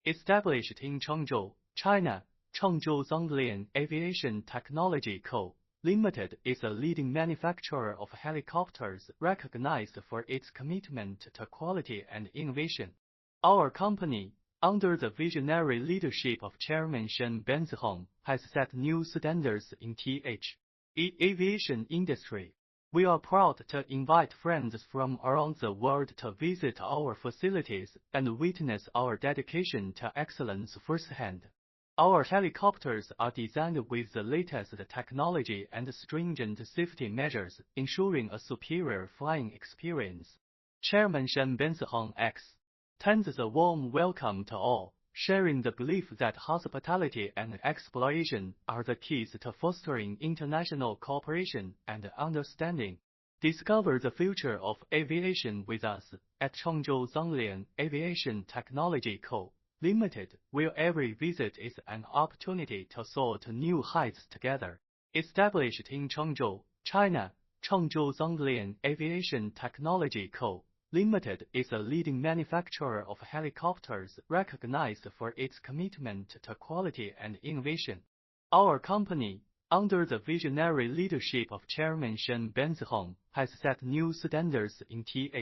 Established in Changzhou, China, Changzhou Zhonglian Aviation Technology Co., Limited is a leading manufacturer of helicopters recognized for its commitment to quality and innovation. Our company, under the visionary leadership of Chairman Shen Benzhong, has set new standards in the aviation industry. We are proud to invite friends from around the world to visit our facilities and witness our dedication to excellence firsthand. Our helicopters are designed with the latest technology and stringent safety measures, ensuring a superior flying experience. Chairman Shen Benzhong extends a warm welcome to all, sharing the belief that hospitality and exploration are the keys to fostering international cooperation and understanding. Discover the future of aviation with us at Changzhou Zhonglian Aviation Technology Co., Limited, where every visit is an opportunity to soar to new heights together. Established in Changzhou, China, Changzhou Zhonglian Aviation Technology Co., Limited is a leading manufacturer of helicopters recognized for its commitment to quality and innovation. Our company, under the visionary leadership of Chairman Shen Benzhong, has set new standards in the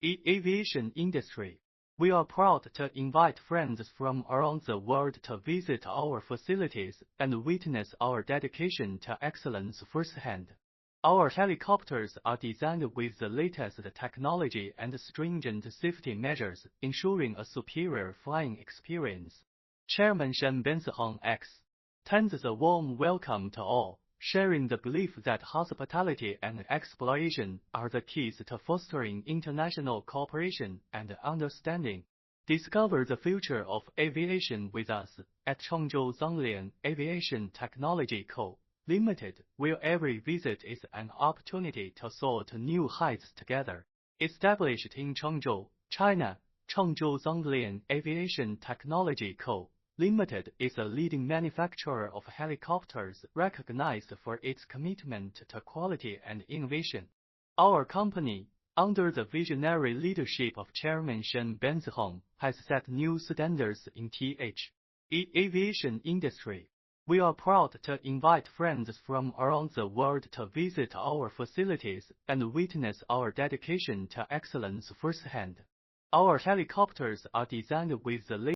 aviation industry. We are proud to invite friends from around the world to visit our facilities and witness our dedication to excellence firsthand. Our helicopters are designed with the latest technology and stringent safety measures, ensuring a superior flying experience. Chairman Shen Benzhong extends a warm welcome to all, sharing the belief that hospitality and exploration are the keys to fostering international cooperation and understanding. Discover the future of aviation with us at Changzhou Zhonglian Aviation Technology Co., Limited, where every visit is an opportunity to soar to new heights together. Established in Changzhou, China, Changzhou Zhonglian Aviation Technology Co., Limited is a leading manufacturer of helicopters recognized for its commitment to quality and innovation. Our company, under the visionary leadership of Chairman Shen Benzhong, has set new standards in the aviation industry. We are proud to invite friends from around the world to visit our facilities and witness our dedication to excellence firsthand. Our helicopters are designed with the latest